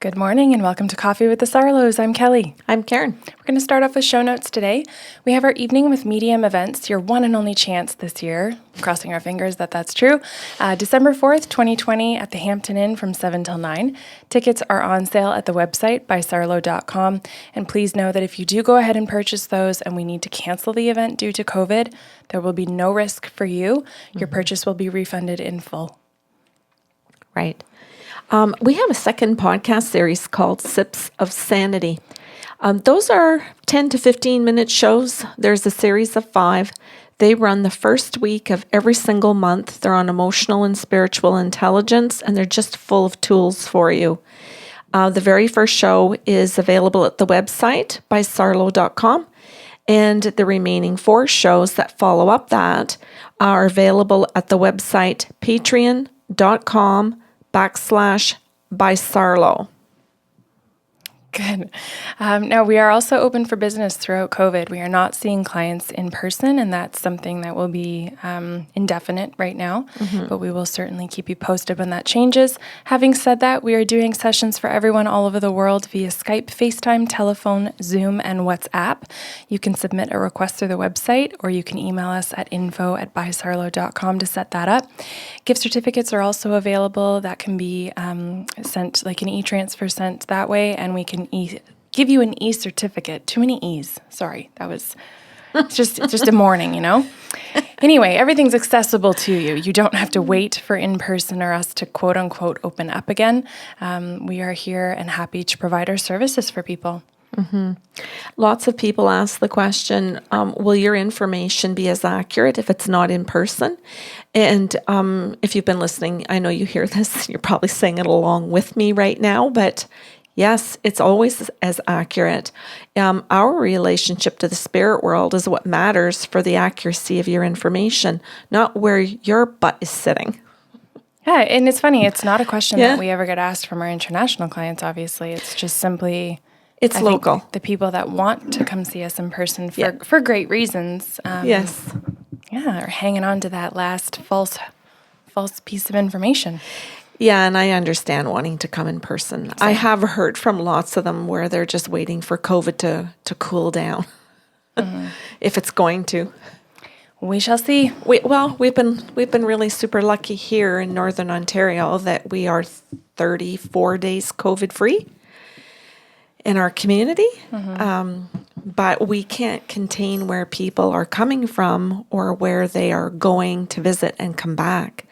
Good morning and welcome to Coffee with the Sarlos. I'm Kelly. I'm Karen. We're going to start off with show notes today. We have our Evening with Medium events, your one and only chance this year. Crossing our fingers that that's true. December 4th, 2020 at the Hampton Inn from 7 till 9. Tickets are on sale at the website by sarlo.com. And please know that if you do go ahead and purchase those and we need to cancel the event due to COVID, there will be no risk for you. Your purchase will be refunded in full. Right. We have a second podcast series called Sips of Sanity. Those are 10 to 15-minute shows. There's a series of 5. They run the first week of every single month. They're on emotional and spiritual intelligence, and they're just full of tools for you. The very first show is available at the website by sarlo.com, and the remaining 4 shows that follow up that are available at the website patreon.com/by Sarlo. Good. Now, we are also open for business throughout COVID. We are not seeing clients in person, and that's something that will be indefinite right now, but we will certainly keep you posted when that changes. Having said that, we are doing sessions for everyone all over the world via Skype, FaceTime, telephone, Zoom, and WhatsApp. You can submit a request through the website, or you can email us at info@bysarlo.com to set that up. Gift certificates are also available. That can be sent, like an e-transfer sent that way, and we can give you an e-certificate. Too many E's. Sorry, that was it's just a morning, you know? Anyway, everything's accessible to you. You don't have to wait for in-person or us to quote-unquote open up again. We are here and happy to provide our services for people. Lots of people ask the question, will your information be as accurate if it's not in person? And if you've been listening, I know you hear this, you're probably saying it along with me right now, but yes, it's always as accurate. Our relationship to the spirit world is what matters for the accuracy of your information, not where your butt is sitting. Yeah, and it's funny, it's not a question that we ever get asked from our international clients, obviously. It's just simply... It's local. The people that want to come see us in person for great reasons. Yes. Yeah, are hanging on to that last false piece of information. Yeah, and I understand wanting to come in person. Same. I have heard from lots of them where they're just waiting for COVID to cool down, if it's going to. We shall see. We've been really super lucky here in Northern Ontario that we are 34 days COVID free in our community, but we can't contain where people are coming from or where they are going to visit and come back.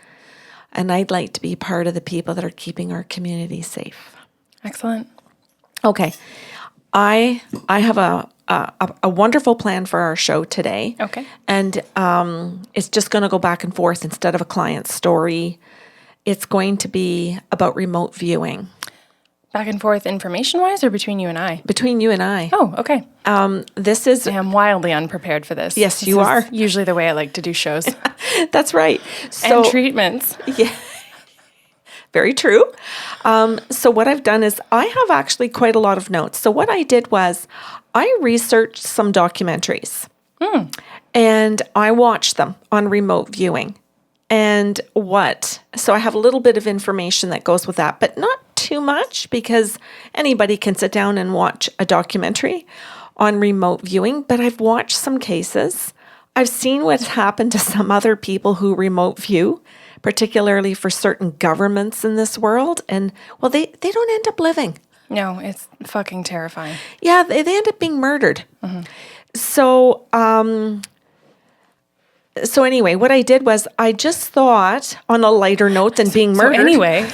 And I'd like to be part of the people that are keeping our community safe. Excellent. Okay. I have a wonderful plan for our show today. Okay. And it's just going to go back and forth instead of a client story. It's going to be about remote viewing. Back and forth information-wise or between you and I? Between you and I. Oh, okay. This is... I am wildly unprepared for this. Yes, you are. Usually the way I like to do shows. That's right. And treatments. Yeah. Very true. So what I've done is I have actually quite a lot of notes. So what I did was I researched some documentaries and I watched them on remote viewing. So I have a little bit of information that goes with that, but not too much because anybody can sit down and watch a documentary on remote viewing, but I've watched some cases. I've seen what's happened to some other people who remote view, particularly for certain governments in this world. And, well, they don't end up living. No, it's fucking terrifying. Yeah, they end up being murdered. So anyway, what I did was I just thought on a lighter note than being murdered. So anyway.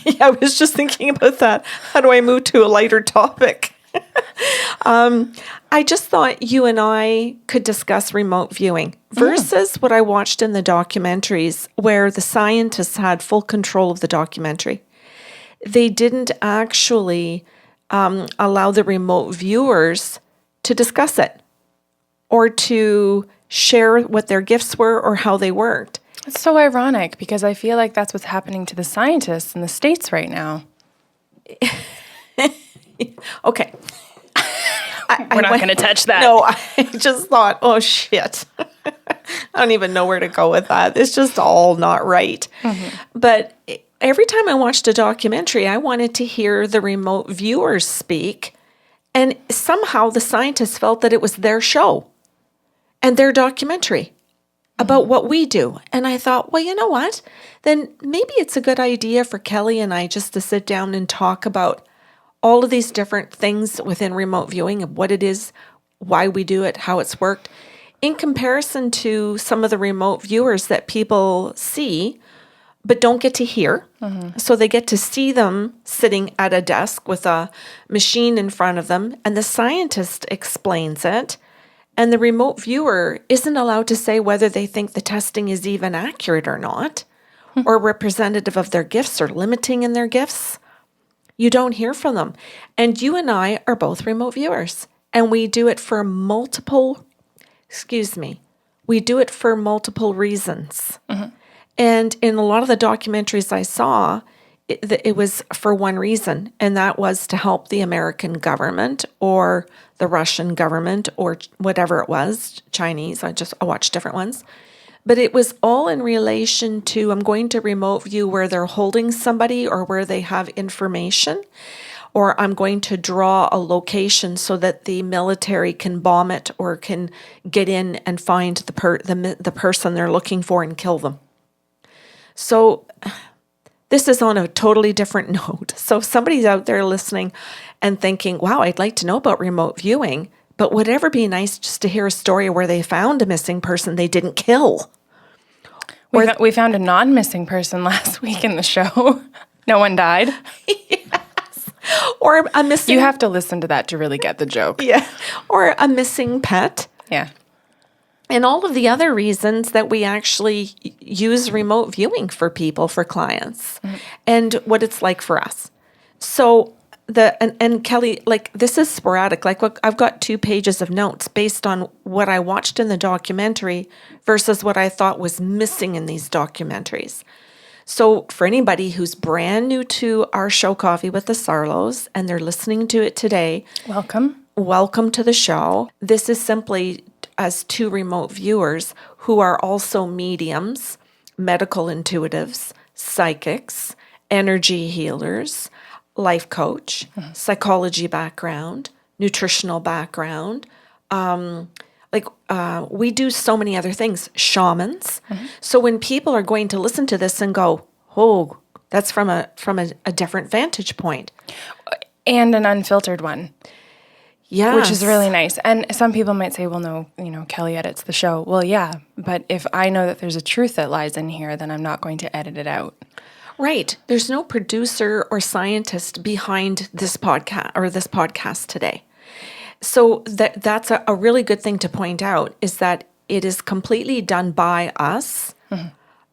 Yeah, I was just thinking about that. How do I move to a lighter topic? I just thought you and I could discuss remote viewing versus what I watched in the documentaries where the scientists had full control of the documentary. They didn't actually allow the remote viewers to discuss it or to share what their gifts were or how they worked. It's so ironic because I feel like that's what's happening to the scientists in the States right now. Okay. We're not going to touch that. No, I just thought, oh, shit. I don't even know where to go with that. It's just all not right. But every time I watched a documentary, I wanted to hear the remote viewers speak. And somehow the scientists felt that it was their show and their documentary about what we do. And I thought, well, you know what? Then maybe it's a good idea for Kelly and I just to sit down and talk about all of these different things within remote viewing of what it is, why we do it, how it's worked, in comparison to some of the remote viewers that people see but don't get to hear. So they get to see them sitting at a desk with a machine in front of them, and the scientist explains it, and the remote viewer isn't allowed to say whether they think the testing is even accurate or not, or representative of their gifts or limiting in their gifts. You don't hear from them. And you and I are both remote viewers, and we do it for multiple reasons. And in a lot of the documentaries I saw, it was for one reason, and that was to help the American government or the Russian government or whatever it was, Chinese. I watched different ones. But it was all in relation to, I'm going to remote view where they're holding somebody or where they have information, or I'm going to draw a location so that the military can bomb it or can get in and find the person they're looking for and kill them. So this is on a totally different note. So if somebody's out there listening and thinking, wow, I'd like to know about remote viewing, but would it ever be nice just to hear a story where they found a missing person they didn't kill? We found a non-missing person last week in the show. No one died. Yes. Or a missing... You have to listen to that to really get the joke. Yeah. Or a missing pet. Yeah. And all of the other reasons that we actually use remote viewing for people, for clients, and what it's like for us. So and Kelly, like, this is sporadic. Like, look, I've got 2 pages of notes based on what I watched in the documentary versus what I thought was missing in these documentaries. So for anybody who's brand new to our show, Coffee with the Sarlos, and they're listening to it today, welcome to the show. This is simply as 2 remote viewers who are also mediums, medical intuitives, psychics, energy healers, life coach, psychology background, nutritional background. We do so many other things, shamans. So when people are going to listen to this and go, oh, that's from a different vantage point. And an unfiltered one. Yes. Which is really nice. And some people might say, well, no, Kelly edits the show. Well, yeah, but if I know that there's a truth that lies in here, then I'm not going to edit it out. Right. There's no producer or scientist behind this podcast today. So that's a really good thing to point out, is that it is completely done by us.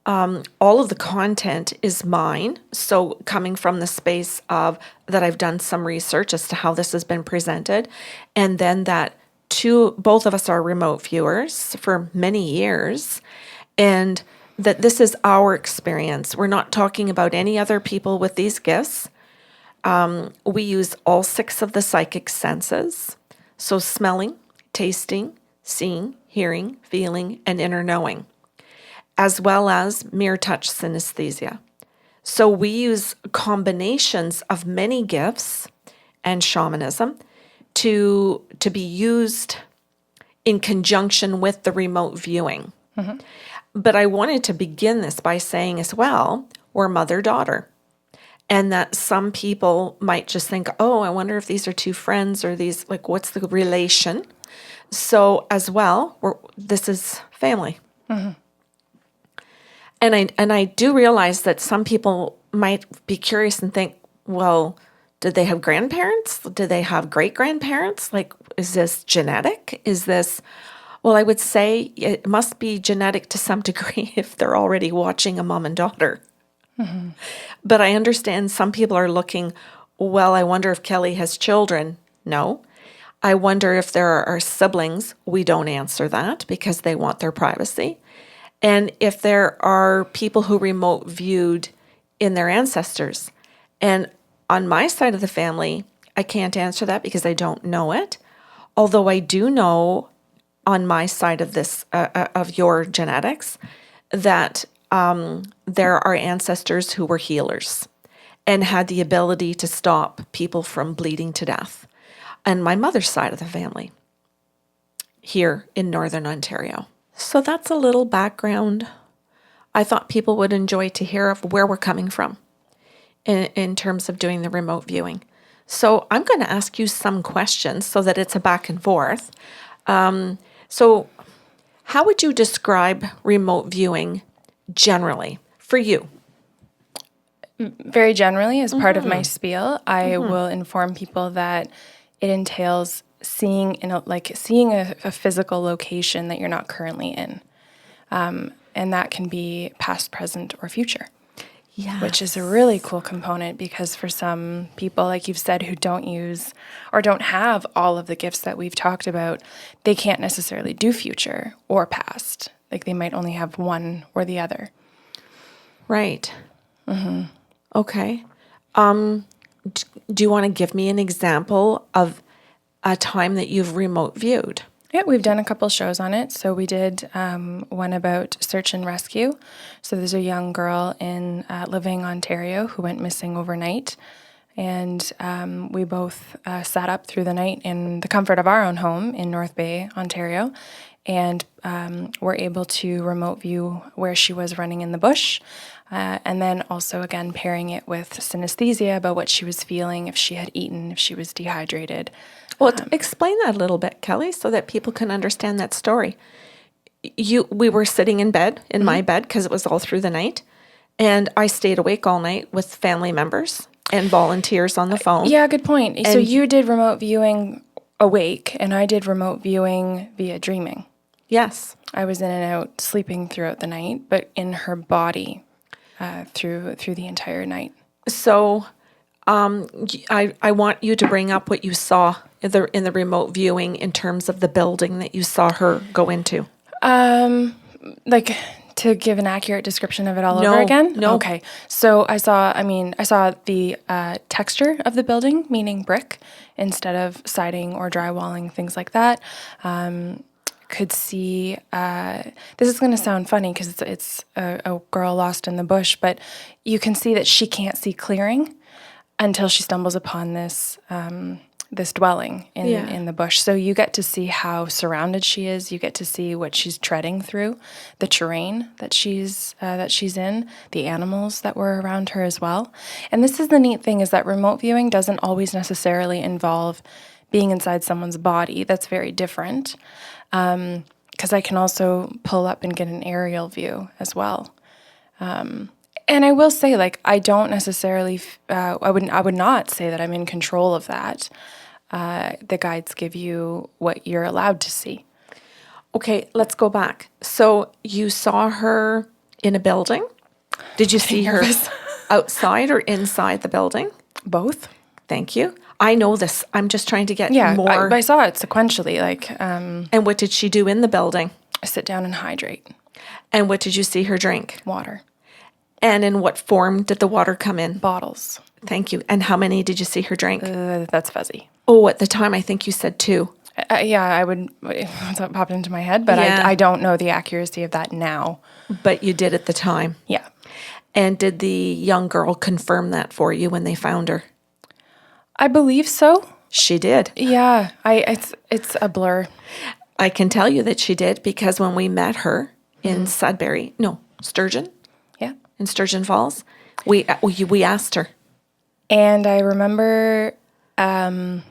All of the content is mine. So coming from the space of that, I've done some research as to how this has been presented. And then that both of us are remote viewers for many years. And that this is our experience. We're not talking about any other people with these gifts. We use all 6 of the psychic senses. So smelling, tasting, seeing, hearing, feeling, and inner knowing, as well as mere touch synesthesia. So we use combinations of many gifts and shamanism to be used in conjunction with the remote viewing. But I wanted to begin this by saying as well, we're mother-daughter. And that some people might just think, oh, I wonder if these are 2 friends or these, like, what's the relation? So as well, this is family. And I do realize that some people might be curious and think, well, did they have grandparents? Did they have great-grandparents? Like, is this genetic? Is this... Well, I would say it must be genetic to some degree if they're already watching a mom and daughter. But I understand some people are looking, well, I wonder if Kelly has children. No. I wonder if there are siblings. We don't answer that because they want their privacy. And if there are people who remote viewed in their ancestors. And on my side of the family, I can't answer that because I don't know it. Although I do know on my side of this, of your genetics, that there are ancestors who were healers and had the ability to stop people from bleeding to death. And my mother's side of the family here in Northern Ontario. So that's a little background I thought people would enjoy to hear of where we're coming from in terms of doing the remote viewing. So I'm going to ask you some questions so that it's a back and forth. So how would you describe remote viewing generally for you? Very generally, as part of my spiel, I will inform people that it entails seeing a physical location that you're not currently in, and that can be past, present, or future. Yeah. Which is a really cool component, because for some people, like you've said, who don't use or don't have all of the gifts that we've talked about, they can't necessarily do future or past. Like they might only have one or the other. Right. Okay. Do you want to give me an example of a time that you've remote viewed? Yeah, we've done a couple shows on it. So we did one about search and rescue. So there's a young girl in Living, Ontario, who went missing overnight. And we both sat up through the night in the comfort of our own home in North Bay, Ontario, and were able to remote view where she was running in the bush. And then also, again, pairing it with synesthesia about what she was feeling, if she had eaten, if she was dehydrated. Well, explain that a little bit, Kelly, so that people can understand that story. We were sitting in bed, in my bed, because it was all through the night. And I stayed awake all night with family members and volunteers on the phone. Yeah, good point. So you did remote viewing awake, and I did remote viewing via dreaming. Yes. I was in and out sleeping throughout the night, but in her body through the entire night. So I want you to bring up what you saw in the remote viewing in terms of the building that you saw her go into. Like, to give an accurate description of it all over again? No. Okay. So I saw the texture of the building, meaning brick, instead of siding or drywalling, things like that. Could see, this is going to sound funny because it's a girl lost in the bush, but you can see that she can't see clearing until she stumbles upon this dwelling in the bush. So you get to see how surrounded she is. You get to see what she's treading through, the terrain that she's in, the animals that were around her as well. And this is the neat thing, is that remote viewing doesn't always necessarily involve being inside someone's body. That's very different. Because I can also pull up and get an aerial view as well. And I will say, like, I don't necessarily, I would not say that I'm in control of that. The guides give you what you're allowed to see. Okay, let's go back. So you saw her in a building. Did you see her outside or inside the building? Both. Thank you. I know this. I'm just trying to get more. I saw it sequentially. And what did she do in the building? Sit down and hydrate. And what did you see her drink? Water. And in what form did the water come in? Bottles. Thank you. And how many did you see her drink? That's fuzzy. Oh, at the time, I think you said 2. Yeah, I would. That's what popped into my head, but I don't know the accuracy of that now. But you did at the time. Yeah. And did the young girl confirm that for you when they found her? I believe so. She did. Yeah, it's a blur. I can tell you that she did, because when we met her in Sturgeon. Yeah. In Sturgeon Falls, we asked her. And I remember, and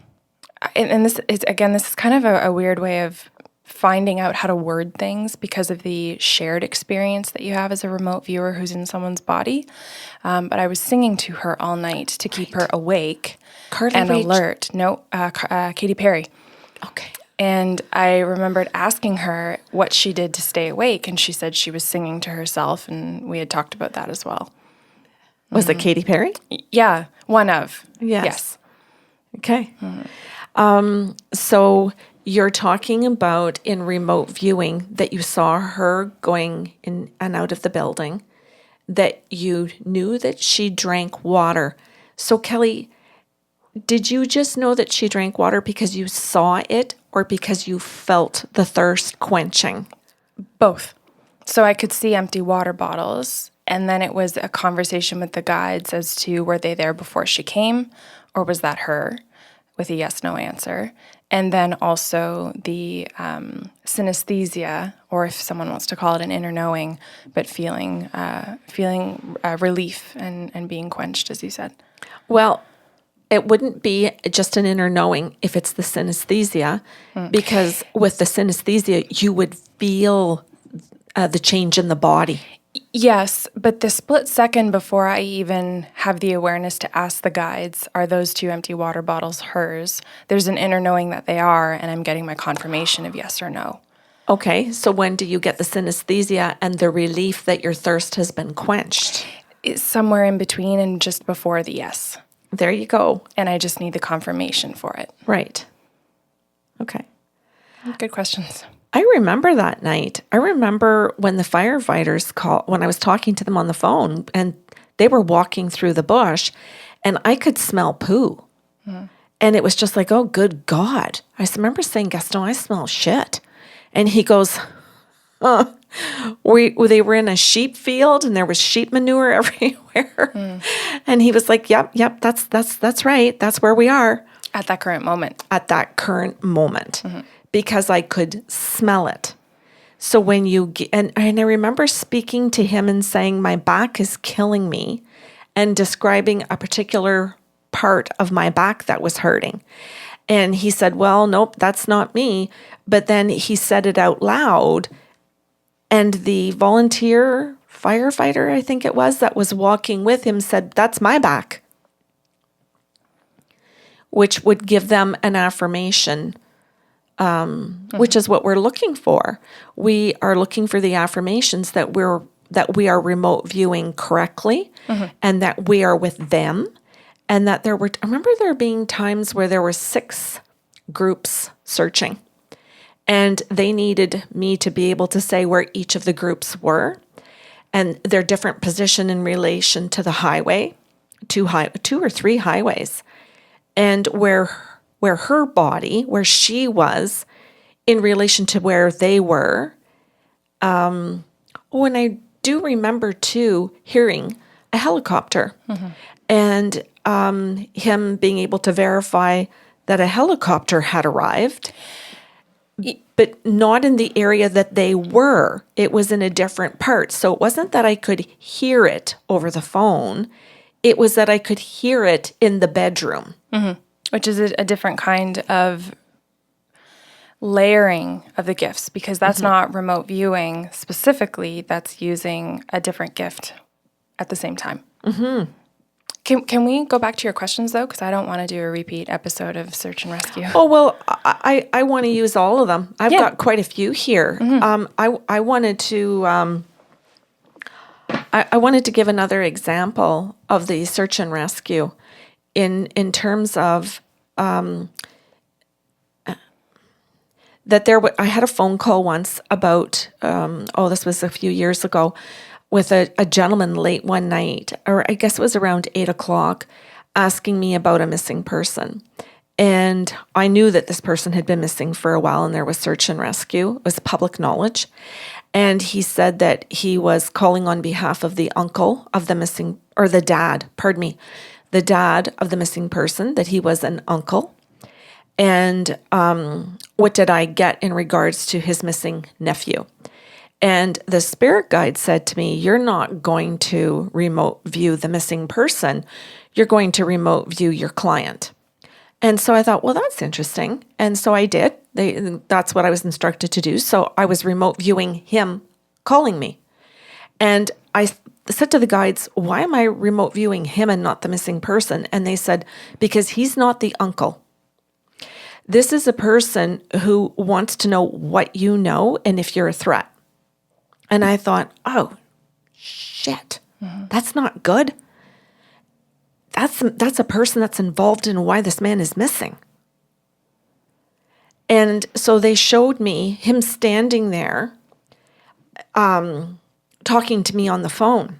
this is kind of a weird way of finding out how to word things because of the shared experience that you have as a remote viewer who's in someone's body. But I was singing to her all night to keep her awake and alert. No, Katy Perry. Okay. And I remembered asking her what she did to stay awake, and she said she was singing to herself, and we had talked about that as well. Was it Katy Perry? Yeah, one of. Yes. Okay. So you're talking about in remote viewing that you saw her going in and out of the building, that you knew that she drank water. So Kelly, did you just know that she drank water because you saw it or because you felt the thirst quenching? Both. So I could see empty water bottles, and then it was a conversation with the guides as to were they there before she came, or was that her, with a yes/no answer. And then also the synesthesia, or if someone wants to call it an inner knowing, but feeling relief and being quenched, as you said. Well, it wouldn't be just an inner knowing if it's the synesthesia, because with the synesthesia, you would feel the change in the body. Yes, but the split second before I even have the awareness to ask the guides, are those 2 empty water bottles hers? There's an inner knowing that they are, and I'm getting my confirmation of yes or no. Okay, so when do you get the synesthesia and the relief that your thirst has been quenched? It's somewhere in between and just before the yes. There you go. And I just need the confirmation for it. Right. Okay. Good questions. I remember that night. I remember when the firefighters called, when I was talking to them on the phone, and they were walking through the bush, and I could smell poo. And it was just like, oh, good God. I remember saying, Gaston, I smell shit. And he goes, they were in a sheep field and there was sheep manure everywhere. And he was like, yep, that's right. That's where we are. At that current moment. At that current moment. Because I could smell it. So when and I remember speaking to him and saying, my back is killing me, and describing a particular part of my back that was hurting. And he said, well, nope, that's not me. But then he said it out loud, and the volunteer firefighter, I think it was, that was walking with him said, that's my back, which would give them an affirmation, which is what we're looking for. We are looking for the affirmations that we are remote viewing correctly, and that we are with them, and that I remember there being times where there were 6 groups searching, and they needed me to be able to say where each of the groups were and their different position in relation to the highway, 2 or 3 highways, and where her body, where she was in relation to where they were. And I do remember too hearing a helicopter, and him being able to verify that a helicopter had arrived, but not in the area that they were. It was in a different part. So it wasn't that I could hear it over the phone. It was that I could hear it in the bedroom. Which is a different kind of layering of the gifts, because that's not remote viewing specifically. That's using a different gift at the same time. Can we go back to your questions, though? Because I don't want to do a repeat episode of Search and Rescue. Oh, well, I want to use all of them. I've got quite a few here. I wanted to I wanted to give another example of the Search and Rescue in terms of that I had a phone call once about, this was a few years ago, with a gentleman late one night, or I guess it was around 8:00, asking me about a missing person. And I knew that this person had been missing for a while, and there was search and rescue. It was public knowledge. And he said that he was calling on behalf of the uncle of the missing, or the dad of the missing person, that he was an uncle. And what did I get in regards to his missing nephew? And the spirit guide said to me, you're not going to remote view the missing person. You're going to remote view your client. And so I thought, well, that's interesting. And so I did. That's what I was instructed to do. So I was remote viewing him calling me. And I said to the guides, why am I remote viewing him and not the missing person? And they said, because he's not the uncle. This is a person who wants to know what you know and if you're a threat. And I thought, oh, shit, that's not good. That's a person that's involved in why this man is missing. And so they showed me him standing there, talking to me on the phone.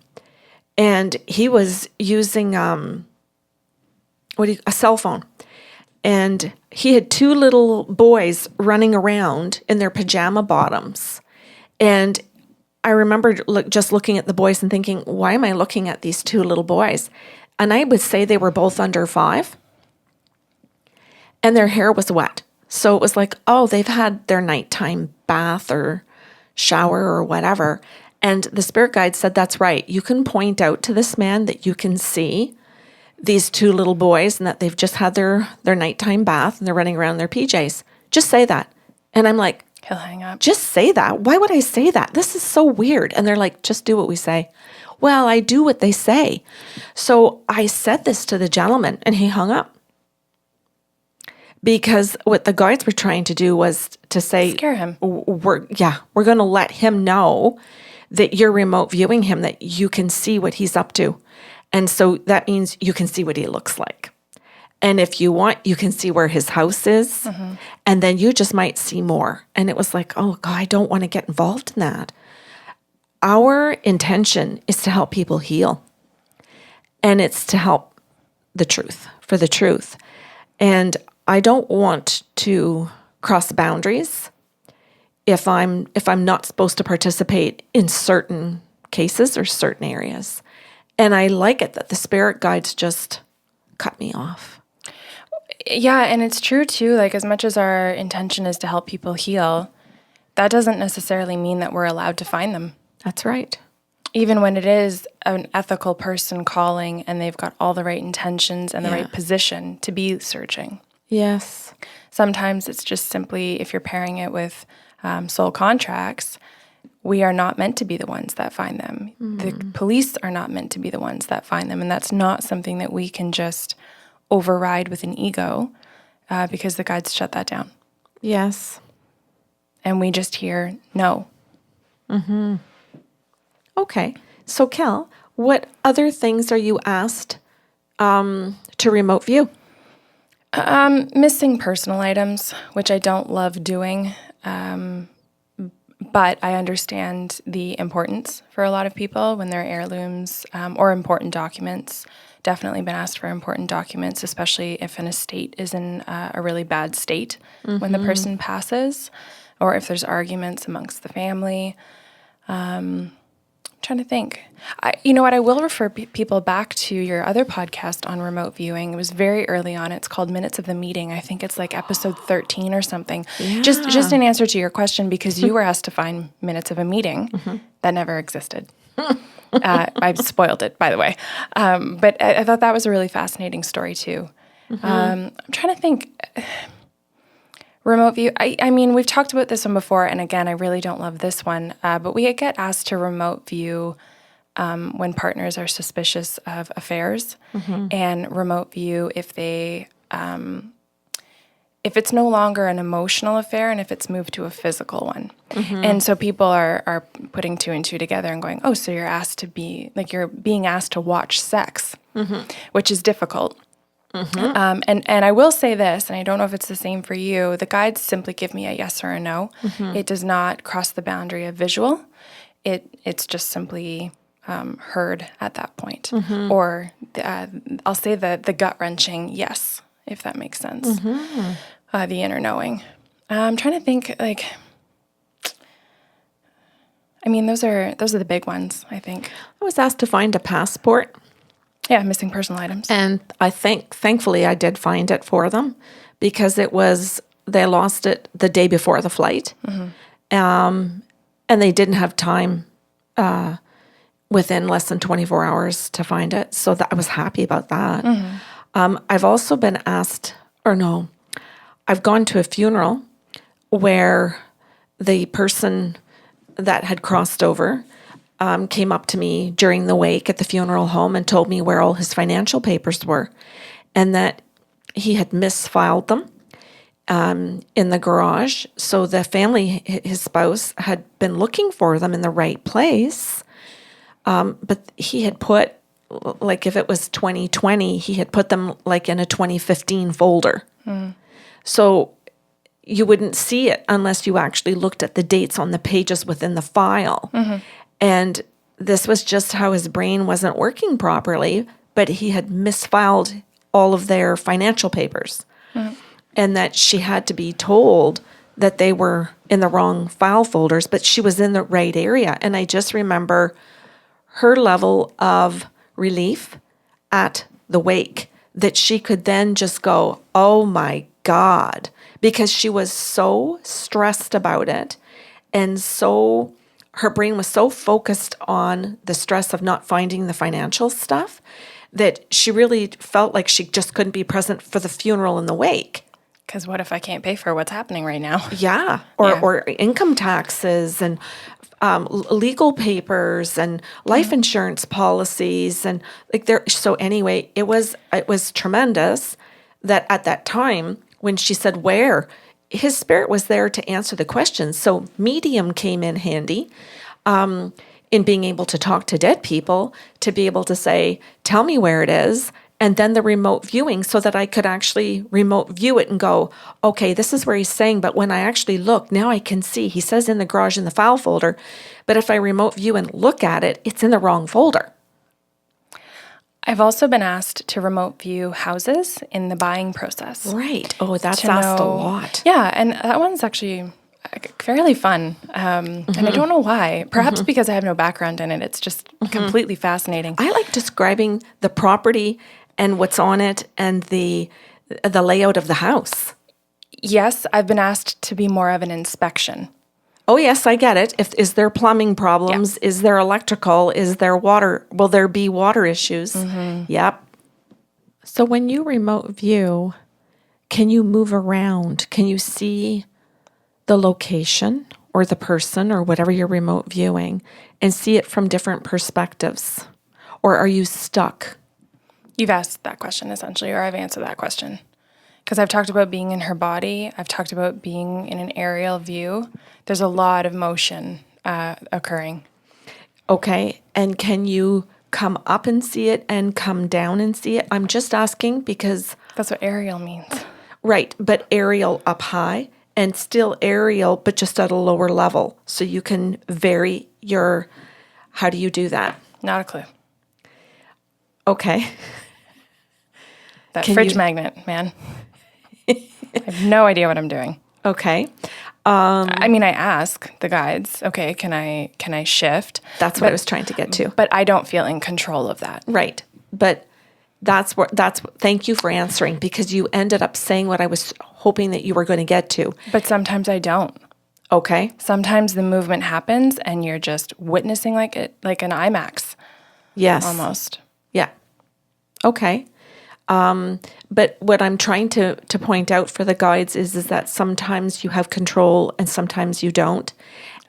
And he was using a cell phone. And he had 2 little boys running around in their pajama bottoms. And I remember just looking at the boys and thinking, why am I looking at these two little boys? And I would say they were both under 5, and their hair was wet. So it was like, oh, they've had their nighttime bath or shower or whatever. And the spirit guide said, that's right. You can point out to this man that you can see these two little boys and that they've just had their nighttime bath and they're running around in their PJs. Just say that. And I'm like, He'll hang up. just say that. Why would I say that? This is so weird. And they're like, just do what we say. Well, I do what they say. So I said this to the gentleman and he hung up. Because what the guides were trying to do was to say, Scare him. We're going to let him know that you're remote viewing him, that you can see what he's up to. And so that means you can see what he looks like. And if you want, you can see where his house is. Mm-hmm. And then you just might see more. And it was like, oh, God, I don't want to get involved in that. Our intention is to help people heal. And it's to help for the truth. And I don't want to cross boundaries if I'm not supposed to participate in certain cases or certain areas. And I like it that the spirit guides just cut me off. Yeah, and it's true too, like as much as our intention is to help people heal, that doesn't necessarily mean that we're allowed to find them. That's right. Even when it is an ethical person calling and they've got all the right intentions and the right position to be searching. Yes. Sometimes it's just simply, if you're pairing it with soul contracts, we are not meant to be the ones that find them. The police are not meant to be the ones that find them. And that's not something that we can just override with an ego because the guides shut that down. Yes. And we just hear no. Mm-hmm. Okay. So, Kel, what other things are you asked to remote view? Missing personal items, which I don't love doing, but I understand the importance for a lot of people when they're heirlooms or important documents. Definitely been asked for important documents, especially if an estate is in a really bad state when the person passes, or if there's arguments amongst the family. I'm trying to think. You know what? I will refer people back to your other podcast on remote viewing. It was very early on. It's called Minutes of the Meeting. I think it's like episode 13 or something. Yeah. Just in answer to your question, because you were asked to find minutes of a meeting that never existed. I spoiled it, by the way. But I thought that was a really fascinating story too. I'm trying to think. Remote view, I mean, we've talked about this one before, and again, I really don't love this one, but we get asked to remote view when partners are suspicious of affairs, and remote view if they, if it's no longer an emotional affair and if it's moved to a physical one. And so people are putting 2 and 2 together and going, oh, so you're asked to be, like you're being asked to watch sex, which is difficult. And I will say this, and I don't know if it's the same for you, the guides simply give me a yes or a no. It does not cross the boundary of visual. It's just simply heard at that point. Or I'll say the gut-wrenching yes, if that makes sense. The inner knowing. I'm trying to think, like, I mean, those are the big ones, I think. I was asked to find a passport. Yeah, missing personal items. And I think, thankfully, I did find it for them because they lost it the day before the flight. And they didn't have time within less than 24 hours to find it. So I was happy about that. I've also been asked, I've gone to a funeral where the person that had crossed over came up to me during the wake at the funeral home and told me where all his financial papers were and that he had misfiled them in the garage. So the family, his spouse, had been looking for them in the right place, but he had put, like if it was 2020, he had put them like in a 2015 folder. So you wouldn't see it unless you actually looked at the dates on the pages within the file. And this was just how his brain wasn't working properly, but he had misfiled all of their financial papers. And that she had to be told that they were in the wrong file folders, but she was in the right area. And I just remember her level of relief at the wake, that she could then just go, oh my God, because she was so stressed about it. And so her brain was so focused on the stress of not finding the financial stuff that she really felt like she just couldn't be present for the funeral and the wake. Because what if I can't pay for what's happening right now? Yeah. Or income taxes and legal papers and life insurance policies and like there. So anyway, it was tremendous that at that time when she said where, his spirit was there to answer the questions. So medium came in handy in being able to talk to dead people, to be able to say, tell me where it is. And then the remote viewing so that I could actually remote view it and go, okay, this is where he's saying, but when I actually look, now I can see. He says in the garage in the file folder, but if I remote view and look at it, it's in the wrong folder. I've also been asked to remote view houses in the buying process. Right. Oh, that's asked a lot. Yeah, and that one's actually fairly fun. And I don't know why. Perhaps because I have no background in it. It's just completely fascinating. I like describing the property and what's on it and the layout of the house. Yes, I've been asked to be more of an inspection. Oh, yes, I get it. Is there plumbing problems? Yeah. Is there electrical? Is there water? Will there be water issues? Yep. So when you remote view, can you move around? Can you see the location or the person or whatever you're remote viewing and see it from different perspectives? Or are you stuck? You've asked that question essentially, or I've answered that question. Because I've talked about being in her body. I've talked about being in an aerial view. There's a lot of motion occurring. Okay. And can you come up and see it and come down and see it? I'm just asking because... That's what aerial means. Right. But aerial up high and still aerial, but just at a lower level. So you can vary your... How do you do that? Not a clue. Okay. That fridge magnet, man. I have no idea what I'm doing. Okay. I mean, I ask the guides, okay, can I shift? That's what I was trying to get to. But I don't feel in control of that. Right. But thank you for answering, because you ended up saying what I was hoping that you were going to get to. But sometimes I don't. Okay. Sometimes the movement happens and you're just witnessing like an IMAX. Yes. Almost. Yeah. Okay. But what I'm trying to point out for the guides is that sometimes you have control and sometimes you don't.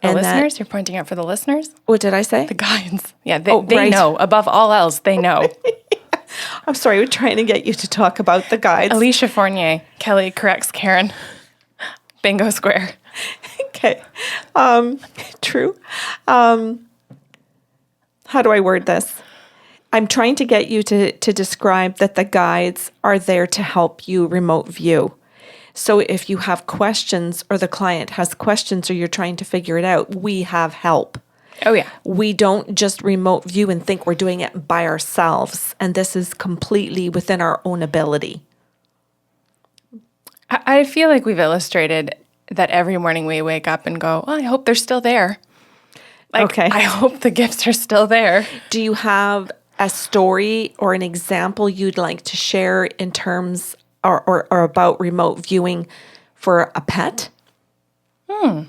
The listeners? You're pointing out for the listeners? What did I say? The guides. Yeah, they know. Above all else, they know. I'm sorry, we're trying to get you to talk about the guides. Alicia Fournier. Kelly corrects Karen. Bingo square. Okay. True. How do I word this? I'm trying to get you to describe that the guides are there to help you remote view. So if you have questions or the client has questions or you're trying to figure it out, we have help. Oh, yeah. We don't just remote view and think we're doing it by ourselves. And this is completely within our own ability. I feel like we've illustrated that every morning we wake up and go, well, I hope they're still there. Okay. I hope the gifts are still there. Do you have a story or an example you'd like to share in terms or about remote viewing for a pet? Well,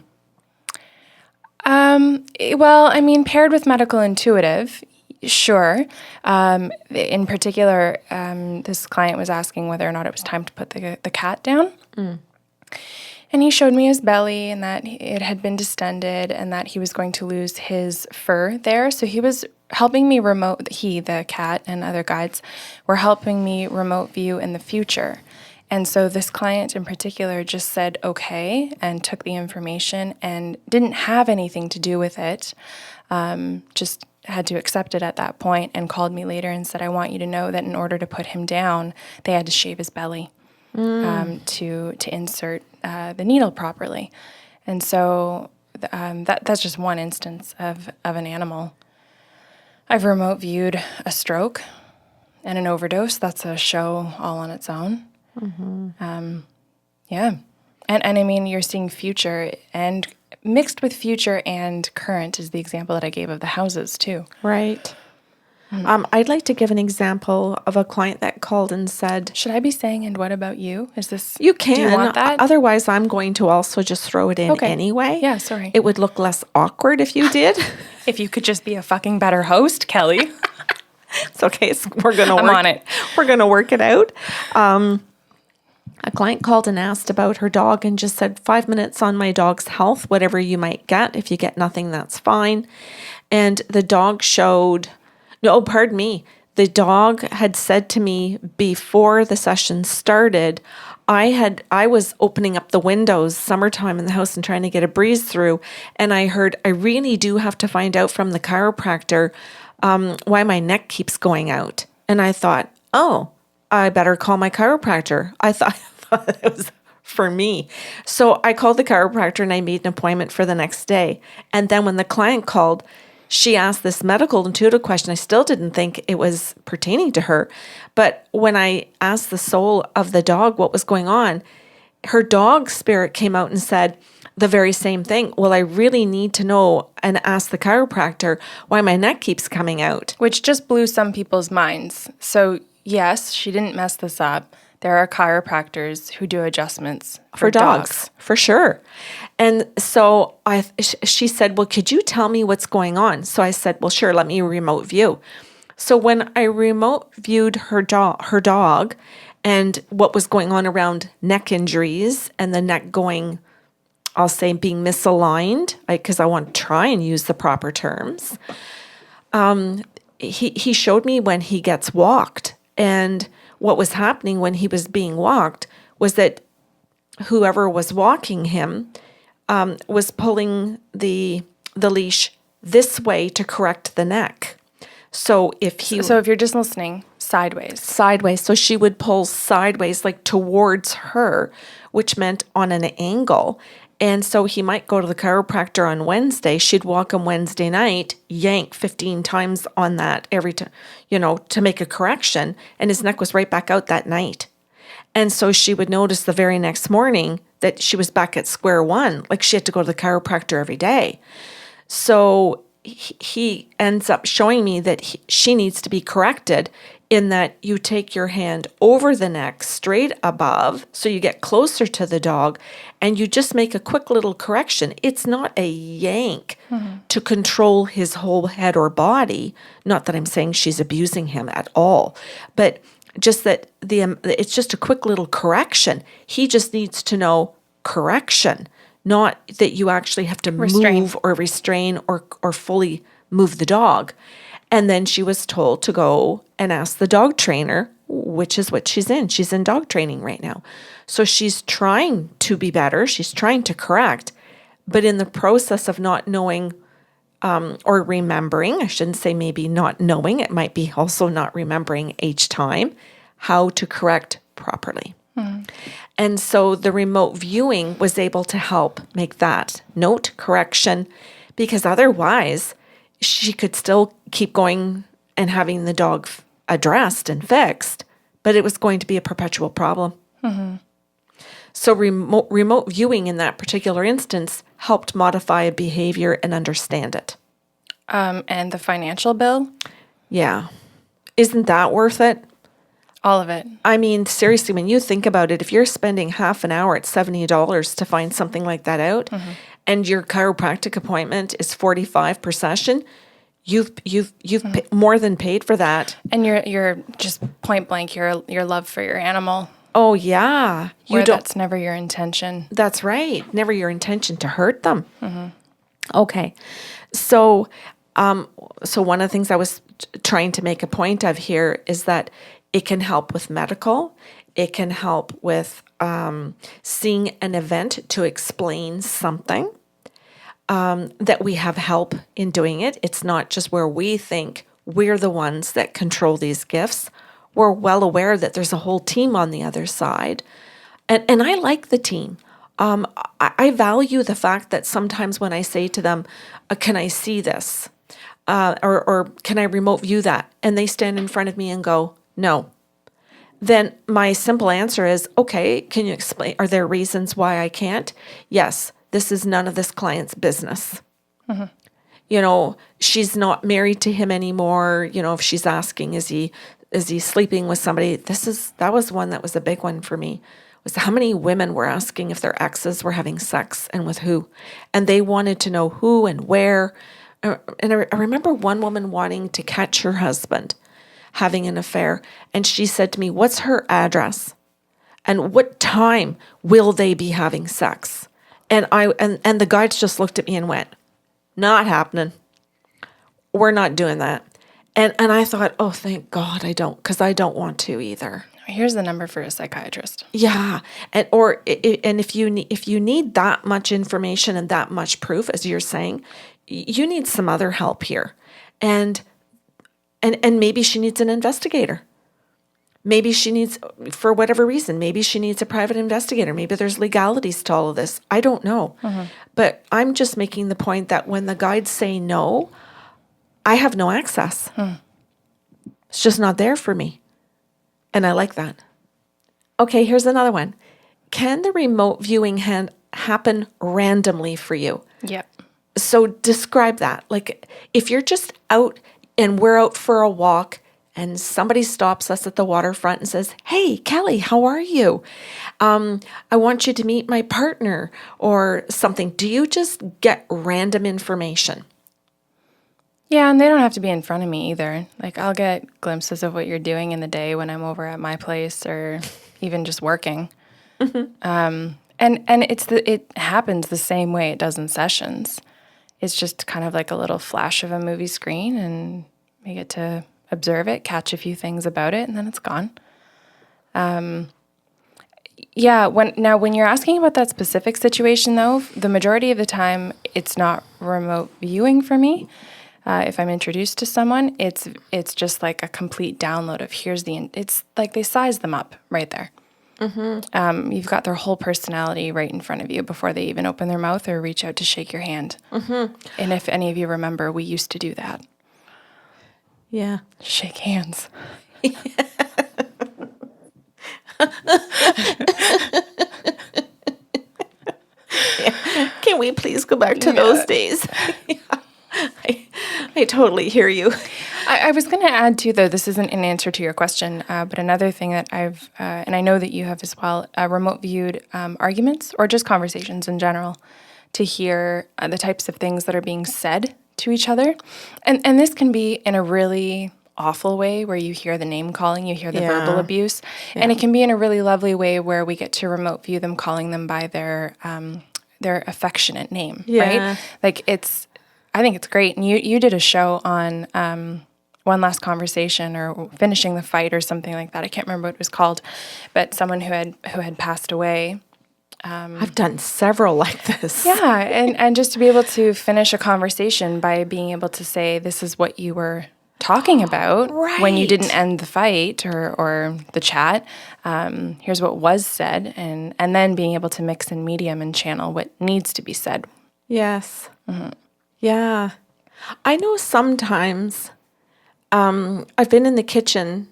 I mean, paired with medical intuitive, sure. In particular, this client was asking whether or not it was time to put the cat down. And he showed me his belly and that it had been distended and that he was going to lose his fur there. So he was helping me the cat and other guides were helping me remote view in the future. And so this client in particular just said, okay, and took the information and didn't have anything to do with it. Just had to accept it at that point and called me later and said, I want you to know that in order to put him down, they had to shave his belly to insert the needle properly. And so that's just one instance of an animal. I've remote viewed a stroke and an overdose. That's a show all on its own. Yeah. And I mean, you're seeing future and mixed with future and current is the example that I gave of the houses too. Right. I'd like to give an example of a client that called and said, Should I be saying, and what about you? Is this, you can. Do you want that? Otherwise, I'm going to also just throw it in Okay. anyway. Yeah, sorry. It would look less awkward if you did. If you could just be a fucking better host, Kelly. It's okay. We're going to I'm on it. We're going to work it out. A client called and asked about her dog and just said 5 minutes on my dog's health, whatever you might get. If you get nothing, that's fine. And the dog showed, no, pardon me. The dog had said to me before the session started, I was opening up the windows summertime in the house and trying to get a breeze through. And I heard, I really do have to find out from the chiropractor why my neck keeps going out. And I thought, oh, I better call my chiropractor. I thought it was for me. So I called the chiropractor and I made an appointment for the next day. And then when the client called, she asked this medical intuitive question. I still didn't think it was pertaining to her. But when I asked the soul of the dog what was going on, her dog spirit came out and said the very same thing. Well, I really need to know and ask the chiropractor why my neck keeps coming out. Which just blew some people's minds. So, yes, she didn't mess this up. There are chiropractors who do adjustments for dogs. For sure. And so she said, well, could you tell me what's going on? So I said, well, sure, let me remote view. So when I remote viewed her dog and what was going on around neck injuries and the neck going, I'll say being misaligned, because I want to try and use the proper terms, he showed me when he gets walked. And what was happening when he was being walked was that whoever was walking him was pulling the leash this way to correct the neck. So if you're just listening, sideways. So she would pull sideways, like towards her, which meant on an angle. And so he might go to the chiropractor on Wednesday. She'd walk him Wednesday night, yank 15 times on that every time, to make a correction. And his neck was right back out that night. And so she would notice the very next morning that she was back at square one, like she had to go to the chiropractor every day. So he ends up showing me that she needs to be corrected in that you take your hand over the neck straight above so you get closer to the dog and you just make a quick little correction. It's not a yank to control his whole head or body. Not that I'm saying she's abusing him at all, but just that it's just a quick little correction. He just needs to know correction, not that you actually have to move or restrain or fully move the dog. And then she was told to go and ask the dog trainer, which is what she's in. She's in dog training right now. So she's trying to be better. She's trying to correct. But in the process of not knowing or remembering, I shouldn't say maybe not knowing, it might be also not remembering each time how to correct properly. And so the remote viewing was able to help make that note correction, because otherwise she could still keep going and having the dog addressed and fixed, but it was going to be a perpetual problem. So remote viewing in that particular instance helped modify a behavior and understand it. And the financial bill? Yeah. Isn't that worth it? All of it. I mean, seriously, when you think about it, if you're spending half an hour at $70 to find something like that out, and your chiropractic appointment is $45 per session, you've more than paid for that. And you're just point blank your love for your animal. Oh yeah, That's never your intention. That's right. Never your intention to hurt them. Okay, so one of the things I was trying to make a point of here is that it can help with medical. It can help with seeing an event to explain something, that we have help in doing it. It's not just where we think we're the ones that control these gifts. We're well aware that there's a whole team on the other side. And I like the team. I value the fact that sometimes when I say to them, can I see this? Or can I remote view that? And they stand in front of me and go, no. then my simple answer is, okay, can you explain? Are there reasons why I can't? Yes, this is none of this client's business. She's not married to him anymore. If she's asking, is he sleeping with somebody? That was one that was a big one for me, was how many women were asking if their exes were having sex and with who. And they wanted to know who and where. And I remember one woman wanting to catch her husband having an affair. And she said to me, what's her address? And what time will they be having sex? And the guides just looked at me and went, not happening. We're not doing that. And I thought, oh, thank God I don't, because I don't want to either. Here's the number for a psychiatrist. Yeah. And if you need that much information and that much proof, as you're saying, you need some other help here. And maybe she needs an investigator. Maybe she needs, for whatever reason, maybe she needs a private investigator. Maybe there's legalities to all of this. I don't know. But I'm just making the point that when the guides say no, I have no access. It's just not there for me. And I like that. Okay, here's another one. Can the remote viewing happen randomly for you? Yep. So describe that. Like if you're just out and we're out for a walk and somebody stops us at the waterfront and says, hey, Kelly, how are you? I want you to meet my partner or something. Do you just get random information? Yeah, and they don't have to be in front of me either. Like I'll get glimpses of what you're doing in the day when I'm over at my place or even just working. And it happens the same way it does in sessions. It's just kind of like a little flash of a movie screen and we get to observe it, catch a few things about it, and then it's gone. When you're asking about that specific situation, though, the majority of the time, it's not remote viewing for me. If I'm introduced to someone, it's just like a complete download of it's like they size them up right there. You've got their whole personality right in front of you before they even open their mouth or reach out to shake your hand. And if any of you remember, we used to do that. Yeah. Shake hands. Can we please go back to those days? I totally hear you. I was going to add too, though, this isn't an answer to your question, but another thing that I've, and I know that you have as well, remote viewed arguments or just conversations in general to hear the types of things that are being said to each other. And this can be in a really awful way where you hear the name calling, you hear the verbal abuse. Yeah. And it can be in a really lovely way where we get to remote view them calling them by their affectionate name, right? Like I think it's great. And you did a show on One Last Conversation or Finishing the Fight or something like that. I can't remember what it was called, but someone who had passed away. I've done several like this. Yeah, and just to be able to finish a conversation by being able to say, this is what you were talking about when you didn't end the fight or the chat. Here's what was said, and then being able to mix in medium and channel what needs to be said. Yes. Yeah. I know sometimes I've been in the kitchen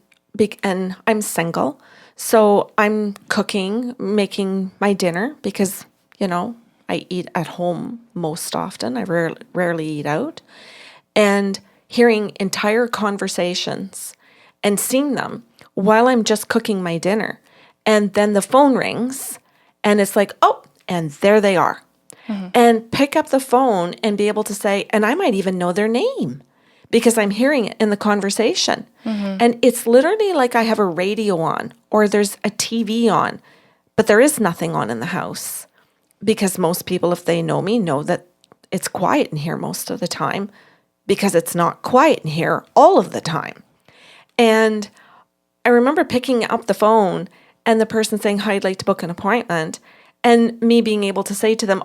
and I'm single. So I'm cooking, making my dinner because, I eat at home most often. I rarely eat out. And hearing entire conversations and seeing them while I'm just cooking my dinner. And then the phone rings and it's like, oh, and there they are. And pick up the phone and be able to say, and I might even know their name because I'm hearing it in the conversation. And it's literally like I have a radio on or there's a TV on, but there is nothing on in the house because most people, if they know me, know that it's quiet in here most of the time because it's not quiet in here all of the time. And I remember picking up the phone and the person saying, hi, I'd like to book an appointment. And me being able to say to them,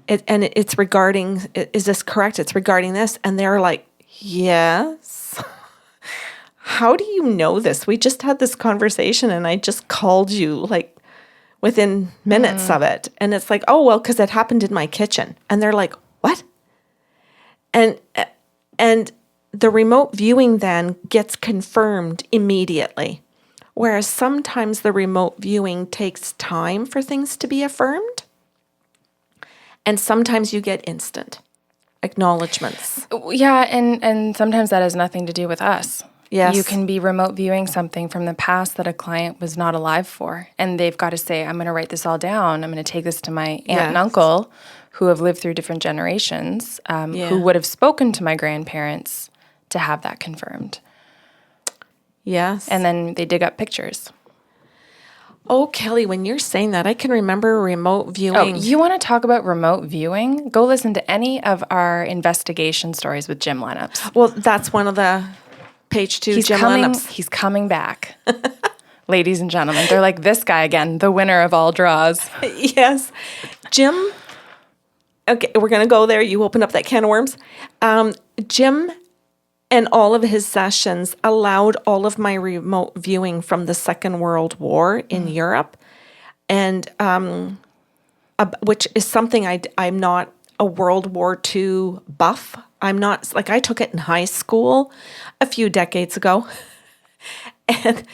it's regarding, is this correct? It's regarding this. And they're like, yes. How do you know this? We just had this conversation and I just called you like within minutes of it. And it's like, oh, well, because it happened in my kitchen. And they're like, what? And the remote viewing then gets confirmed immediately. whereas sometimes the remote viewing takes time for things to be affirmed, and sometimes you get instant acknowledgments. Yeah, and sometimes that has nothing to do with us. Yes. You can be remote viewing something from the past that a client was not alive for, and they've got to say, I'm going to write this all down. I'm going to take this to my aunt and Yes. uncle who have lived through different generations, who would have spoken to my grandparents to have that confirmed. Yes. And then they dig up pictures. Oh, Kelly, when you're saying that, I can remember remote Oh, viewing. you want to talk about remote viewing? Go listen to any of our investigation stories with Jim Lennox. Well, that's one of the page 2 Jim Lennox. He's coming back. Ladies and gentlemen, they're like this guy again, the winner of all draws. Yes. Jim, okay, we're going to go there. You open up that can of worms. Jim and all of his sessions allowed all of my remote viewing from the Second World War in Europe, and which is something I'm not a World War II buff. I'm not, like, I took it in high school a few decades ago, and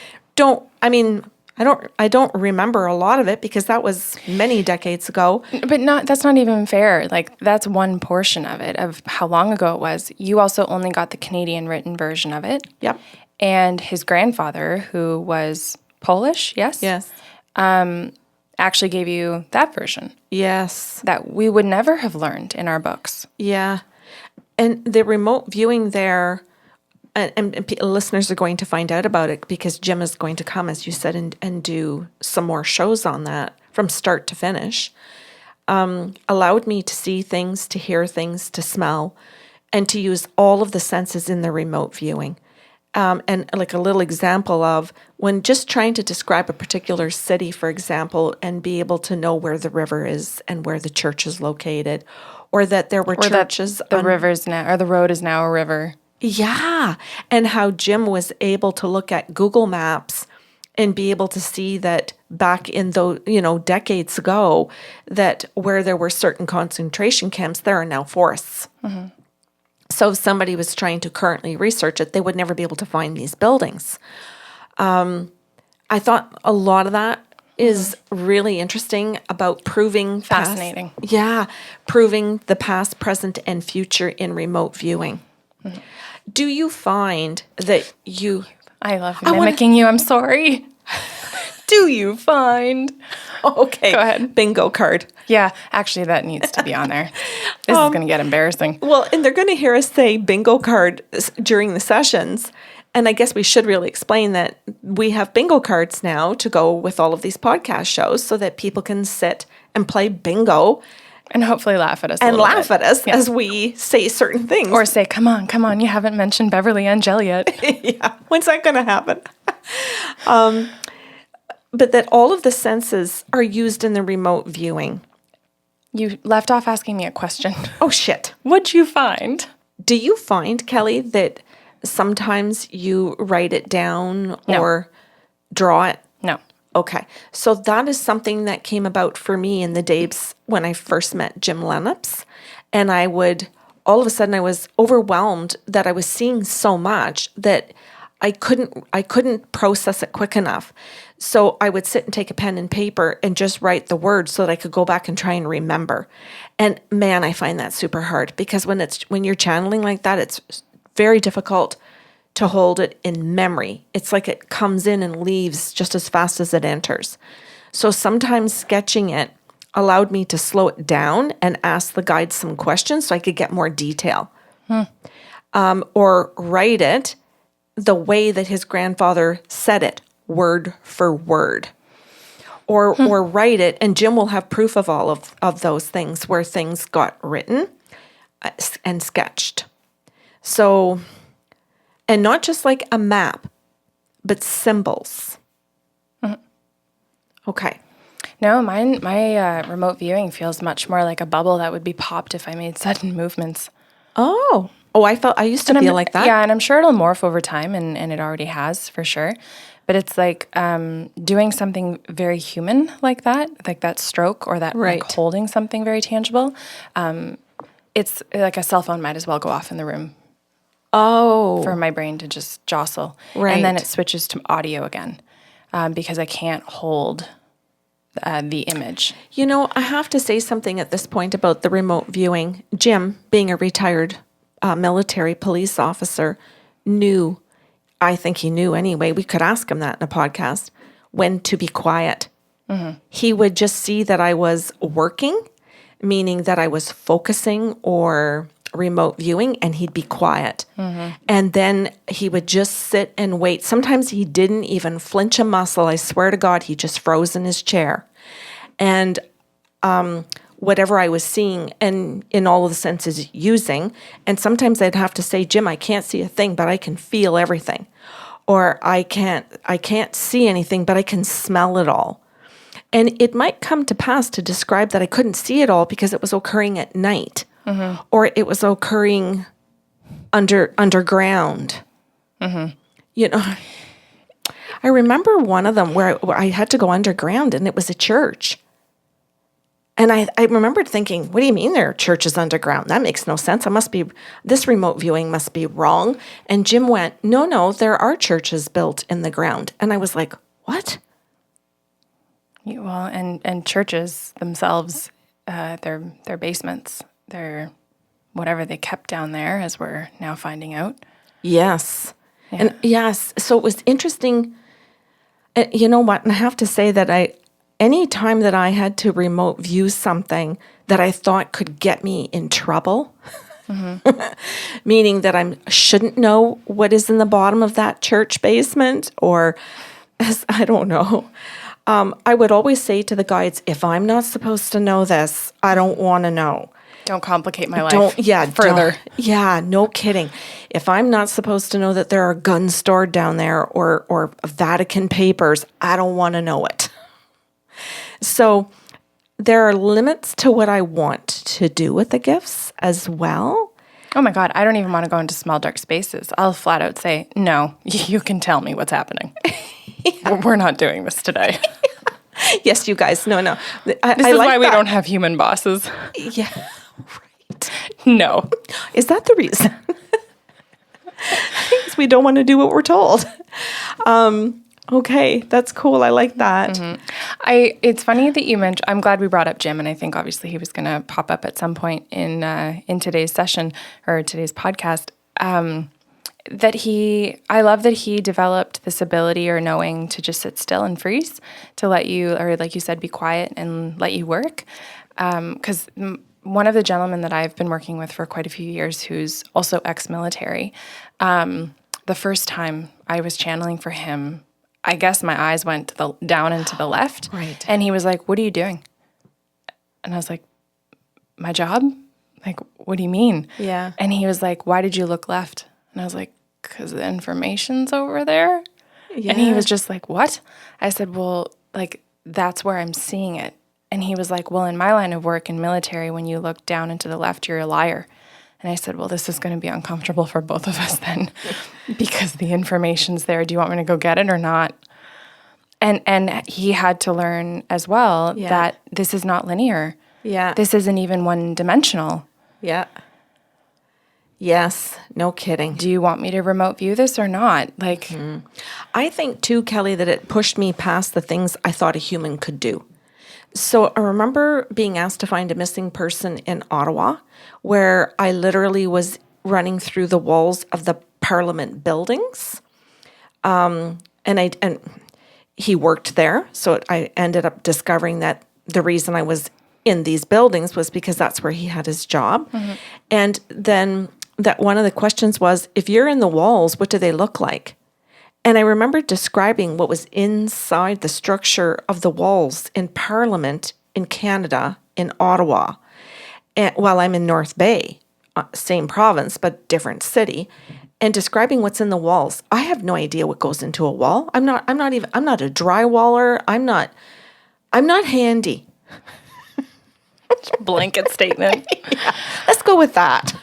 I don't remember a lot of it because that was many decades ago. But that's not even fair. Like, that's one portion of it, of how long ago it was. You also only got the Canadian written version of it. Yep. And his grandfather, who was Polish, yes? Yes. Actually gave you that version Yes. that we would never have learned in our books. Yeah. And the remote viewing there, and listeners are going to find out about it because Jim is going to come, as you said, and do some more shows on that from start to finish, allowed me to see things, to hear things, to smell, and to use all of the senses in the remote viewing. And like a little example of when just trying to describe a particular city, for example, and be able to know where the river is and where the church is located, or that there were churches. The river's now, or the road is now a river. Yeah. And how Jim was able to look at Google Maps and be able to see that back in those, decades ago, that where there were certain concentration camps, there are now forests. Mm-hmm. So if somebody was trying to currently research it, they would never be able to find these buildings. I thought a lot of that is really interesting about proving Fascinating. Proving the past, present, and future in remote viewing. Mm-hmm. Do you find that you... I love mimicking you. I'm sorry. Do you find... Okay. Go ahead. Bingo card. Yeah, actually, that needs to be on there. This is going to get embarrassing. Well, and they're going to hear us say bingo card during the sessions. And I guess we should really explain that we have bingo cards now to go with all of these podcast shows so that people can sit and play bingo. And hopefully laugh at us and laugh at us as we say certain things. Or say, come on, you haven't mentioned Beverly Angel yet. Yeah, when's that going to happen? But that all of the senses are used in the remote viewing. You left off asking me a question. Oh, shit. What'd you find? Do you find, Kelly, that sometimes you write it down or draw it? No. Okay. So that is something that came about for me in the days when I first met Jim Lennox. And all of a sudden I was overwhelmed that I was seeing so much that I couldn't process it quick enough. So I would sit and take a pen and paper and just write the words so that I could go back and try and remember. And man, I find that super hard because when you're channeling like that, it's very difficult to hold it in memory. It's like it comes in and leaves just as fast as it enters. So sometimes sketching it allowed me to slow it down and ask the guide some questions so I could get more detail. Or write it the way that his grandfather said it, word for word. Or write it, and Jim will have proof of all of those things where things got written and sketched. So, and not just like a map, but symbols. Mm-hmm. Okay. No, my remote viewing feels much more like a bubble that would be popped if I made sudden movements. Oh, I used to feel like that. Yeah, and I'm sure it'll morph over time, and it already has for sure. But it's like doing something very human like that stroke or that like holding something very tangible. It's like a cell phone might as well go off in the room. Oh. For my brain to just jostle. Right. And then it switches to audio again. because I can't hold the image. You know, I have to say something at this point about the remote viewing. Jim, being a retired military police officer, I think he knew anyway, we could ask him that in a podcast, when to be quiet. He would just see that I was working, meaning that I was focusing or remote viewing, and he'd be quiet. And then he would just sit and wait. Sometimes he didn't even flinch a muscle. I swear to God, he just froze in his chair. And whatever I was seeing and in all of the senses using, and sometimes I'd have to say, Jim, I can't see a thing, but I can feel everything. Or I can't see anything, but I can smell it all. And it might come to pass to describe that I couldn't see it all because it was occurring at night, or it was occurring underground. You know, I remember one of them where I had to go underground, and it was a church. And I remembered thinking, what do you mean there are churches underground? That makes no sense. This remote viewing must be wrong. And Jim went, no, there are churches built in the ground. And I was like, what? Well, and churches themselves, they're basements. They're whatever they kept down there, as we're now finding out. Yes. Yeah. And yes. So it was interesting. You know what? And I have to say that any time that I had to remote view something that I thought could get me in trouble, meaning that I shouldn't know what is in the bottom of that church basement, or I don't know. I would always say to the guides, if I'm not supposed to know this, I don't want to know. Don't complicate my life further. No kidding. If I'm not supposed to know that there are guns stored down there or Vatican papers, I don't want to know it. So there are limits to what I want to do with the gifts as well. Oh my God, I don't even want to go into small dark spaces. I'll flat out say, no, you can tell me what's happening. We're not doing this today. Yes, you guys. No. This is why we don't have human bosses. Yeah, right. No. Is that the reason? Because we don't want to do what we're told. Okay, that's cool. I like that. It's funny that you mentioned. I'm glad we brought up Jim, and I think obviously he was going to pop up at some point in today's session or today's podcast. I love that he developed this ability or knowing to just sit still and freeze, to let you, or like you said, be quiet and let you work. Because one of the gentlemen that I've been working with for quite a few years, who's also ex-military, the first time I was channeling for him, I guess my eyes went down and to the left. Right. And he was like, "What are you doing?" And I was like, "My job? Like, what do you mean?" Yeah. And he was like, "Why did you look left?" And I was like, "'Cause the information's over there." Yeah. And he was just like, "What?" I said, "Well, like, that's where I'm seeing it." And he was like, "Well, in my line of work in military, when you look down and to the left, you're a liar." And I said, "Well, this is going to be uncomfortable for both of us then, because the information's there. Do you want me to go get it or not?" And he had to learn as well that this is not linear. Yeah. This isn't even one-dimensional. Yeah. Yes. No kidding. Do you want me to remote view this or not? Like, I think too, Kelly, that it pushed me past the things I thought a human could do. So I remember being asked to find a missing person in Ottawa, where I literally was running through the walls of the Parliament buildings. And he worked there. So I ended up discovering that the reason I was in these buildings was because that's where he had his job. And then that one of the questions was, if you're in the walls, what do they look like? And I remember describing what was inside the structure of the walls in Parliament in Canada, in Ottawa, and while I'm in North Bay, same province, but different city, and describing what's in the walls. I have no idea what goes into a wall. I'm not a drywaller. I'm not handy. blanket statement. Yeah, let's go with that.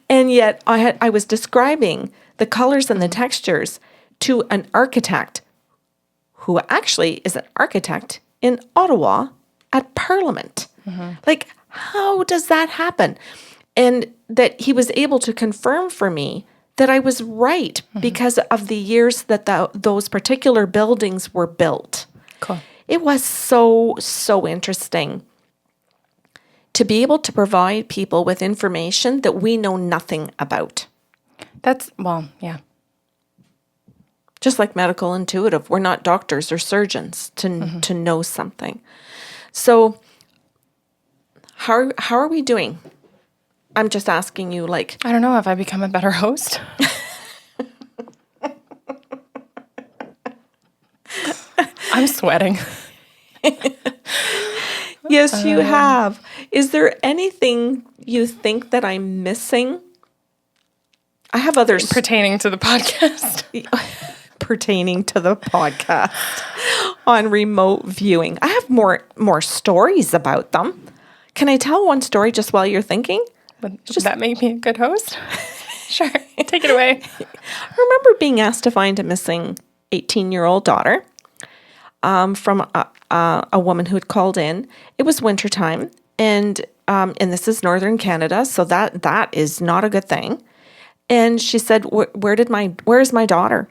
And yet I was describing the colors and the textures to an architect who actually is an architect in Ottawa at Parliament. Like, how does that happen? And that he was able to confirm for me that I was right because of the years that those particular buildings were built. Cool. It was so interesting to be able to provide people with information that we know nothing about. Yeah. Just like medical intuitive, we're not doctors or surgeons to know something. So how are we doing? I'm just asking you, like, I don't know. Have I become a better host? I'm sweating. yes, you have. Is there anything you think that I'm missing? I have others Pertaining to the podcast. pertaining to the podcast on remote viewing. I have more stories about them. Can I tell one story just while you're thinking? Would that make me a good host? Sure. Take it away. I remember being asked to find a missing 18-year-old daughter from a woman who had called in. It was wintertime, and this is northern Canada, so that is not a good thing. And she said, "Where's my daughter?"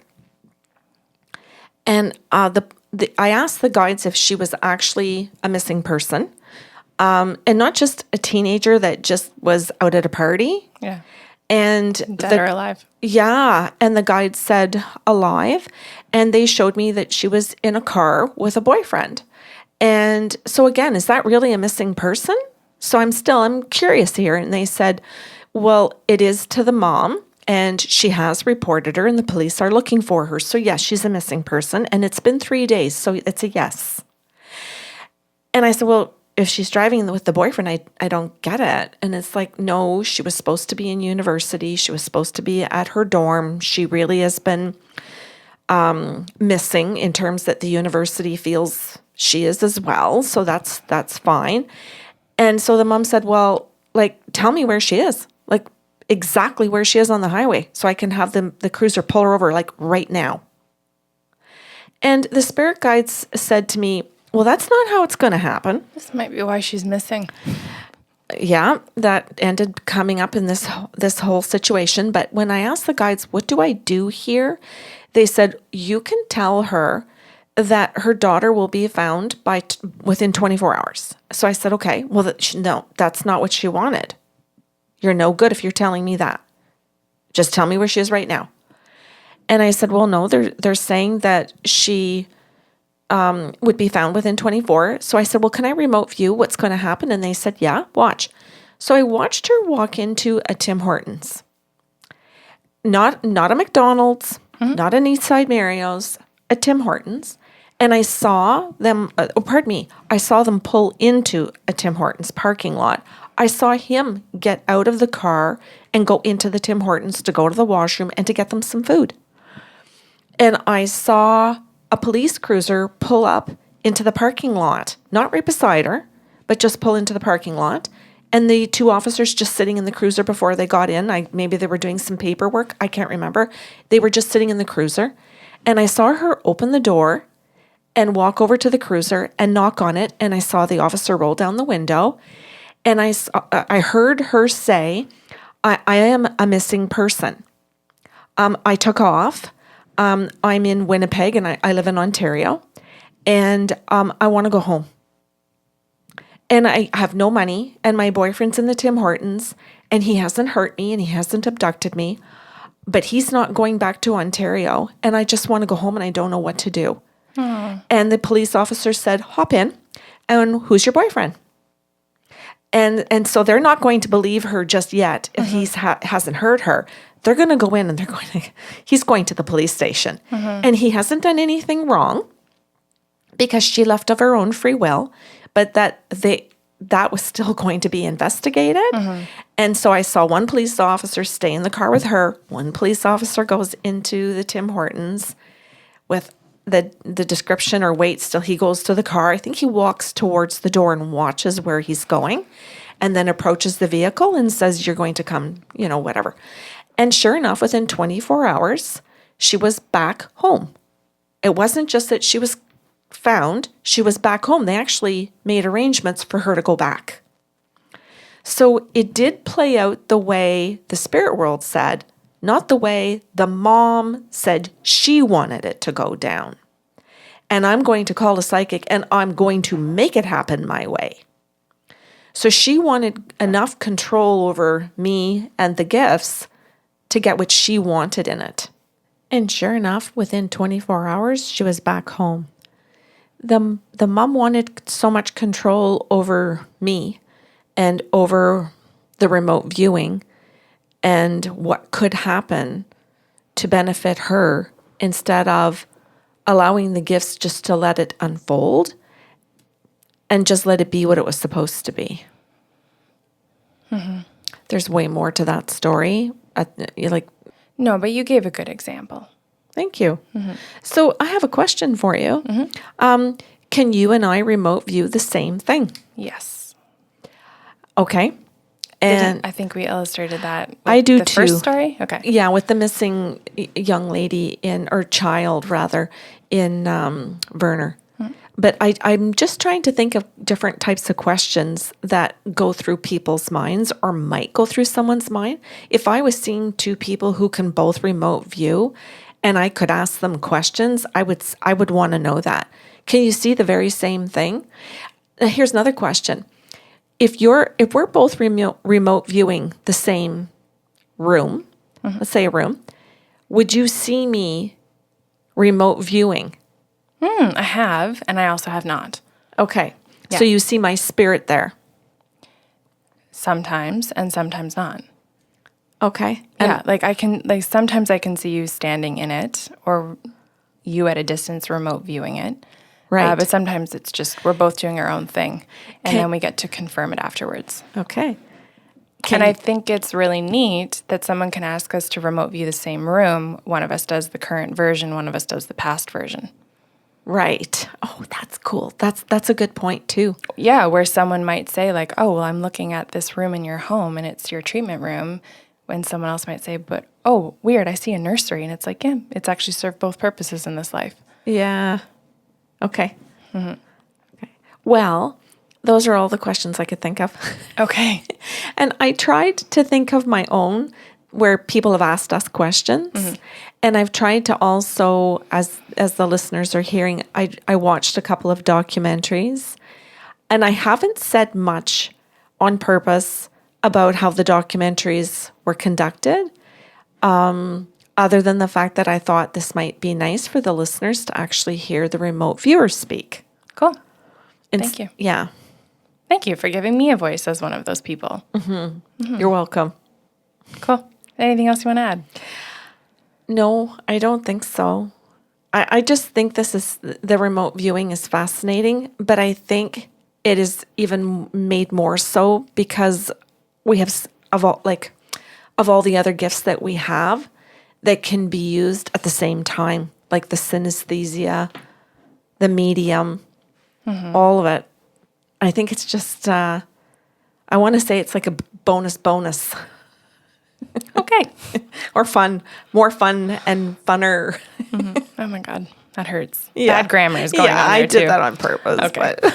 And I asked the guides if she was actually a missing person, and not just a teenager that just was out at a party. Yeah. And Dead or alive. Yeah. And the guide said alive. And they showed me that she was in a car with a boyfriend. And so again, is that really a missing person? So I'm curious here. And they said, well, it is to the mom. And she has reported her and the police are looking for her. So yes, she's a missing person. And it's been 3 days. So it's a yes. And I said, well, if she's driving with the boyfriend, I don't get it. And it's like, no, she was supposed to be in university. She was supposed to be at her dorm. She really has been missing in terms that the university feels she is as well. So that's fine. And so the mom said, well, like, tell me where she is, like exactly where she is on the highway so I can have the cruiser pull her over like right now. And the spirit guides said to me, well, that's not how it's going to happen. This might be why she's missing. Yeah, that ended coming up in this whole situation. But when I asked the guides, what do I do here? They said, you can tell her that her daughter will be found within 24 hours. So I said, okay, well, no, that's not what she wanted. You're no good if you're telling me that. Just tell me where she is right now. And I said, well, no, they're saying that she would be found within 24. So I said, well, can I remote view what's going to happen? And they said, yeah, watch. So I watched her walk into a Tim Hortons. Not a McDonald's, not an Eastside Mario's, a Tim Hortons. And I saw them, I saw them pull into a Tim Hortons parking lot. I saw him get out of the car and go into the Tim Hortons to go to the washroom and to get them some food. And I saw a police cruiser pull up into the parking lot, not right beside her, but just pull into the parking lot. And the two officers just sitting in the cruiser before they got in. Maybe they were doing some paperwork. I can't remember. They were just sitting in the cruiser. And I saw her open the door and walk over to the cruiser and knock on it. And I saw the officer roll down the window. And I heard her say, I am a missing person. I took off. I'm in Winnipeg and I live in Ontario. And I want to go home. And I have no money. And my boyfriend's in the Tim Hortons. And he hasn't hurt me and he hasn't abducted me. But he's not going back to Ontario. And I just want to go home and I don't know what to do. Aww. And the police officer said, hop in. And who's your boyfriend? And so they're not going to believe her just yet if he hasn't hurt her. They're going to go in and he's going to the police station. And he hasn't done anything wrong because she left of her own free will, but that was still going to be investigated. And so I saw one police officer stay in the car with her. One police officer goes into the Tim Hortons with the description or waits till he goes to the car. I think he walks towards the door and watches where he's going and then approaches the vehicle and says, you're going to come, whatever. And sure enough, within 24 hours, she was back home. It wasn't just that she was found, she was back home. They actually made arrangements for her to go back. So it did play out the way the spirit world said, not the way the mom said she wanted it to go down. And I'm going to call a psychic and I'm going to make it happen my way. So she wanted enough control over me and the gifts to get what she wanted in it. And sure enough, within 24 hours, she was back home. The mom wanted so much control over me and over the remote viewing and what could happen to benefit her instead of allowing the gifts just to let it unfold and just let it be what it was supposed to be. There's way more to that story. No, but you gave a good example. Thank you. So I have a question for you. Can you and I remote view the same thing? Yes. Okay. And I think we illustrated that with I do the too. first story. Okay. Yeah, with the missing young lady or child rather, in Werner. But I'm just trying to think of different types of questions that go through people's minds or might go through someone's mind. If I was seeing two people who can both remote view and I could ask them questions, I would want to know that. Can you see the very same thing? Here's another question. If we're both remote viewing the same room, let's say a room, would you see me remote viewing? I have, and I also have not. Okay. Yeah. So you see my spirit there. Sometimes and sometimes not. Okay. Yeah, sometimes I can see you standing in it or you at a distance remote viewing it. Right. But sometimes it's just we're both doing our own thing and then we get to confirm it afterwards. Okay. And I think it's really neat that someone can ask us to remote view the same room. One of us does the current version, one of us does the past version. Right. Oh, that's cool. That's a good point too. Yeah, where someone might say like, oh, well, I'm looking at this room in your home and it's your treatment room. When someone else might say, but, oh, weird, I see a nursery. And it's like, yeah, it's actually served both purposes in this life. Yeah. Okay. Okay. Well, those are all the questions I could think of. Okay. And I tried to think of my own where people have asked us questions. And I've tried to also, as the listeners are hearing, I watched a couple of documentaries. And I haven't said much on purpose about how the documentaries were conducted, other than the fact that I thought this might be nice for the listeners to actually hear the remote viewers speak. Cool. Thank you. Yeah. Thank you for giving me a voice as one of those people. You're welcome. Cool. Anything else you want to add? No, I don't think so. I just think the remote viewing is fascinating, but I think it is even made more so because we have of all the other gifts that we have that can be used at the same time, like the synesthesia, the medium, all of it. I think it's just, I want to say it's like a bonus. Okay. Or fun, more fun and funner. Oh my God. That hurts. Yeah. Bad grammar is going on there I too. did that on purpose. Okay. But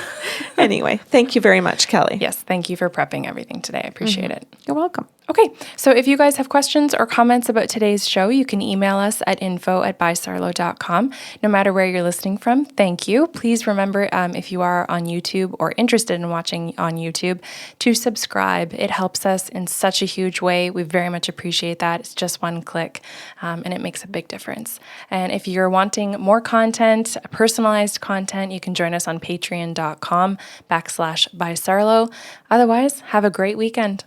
anyway, thank you very much, Kelly. Yes. Thank you for prepping everything today. I appreciate it. You're welcome. Okay, so if you guys have questions or comments about today's show, you can email us at info@bysarlo.com. No matter where you're listening from, thank you. Please remember, if you are on YouTube or interested in watching on YouTube, to subscribe. It helps us in such a huge way. We very much appreciate that. It's just one click, and it makes a big difference. And if you're wanting more content, personalized content, you can join us on patreon.com/bysarlo. Otherwise, have a great weekend.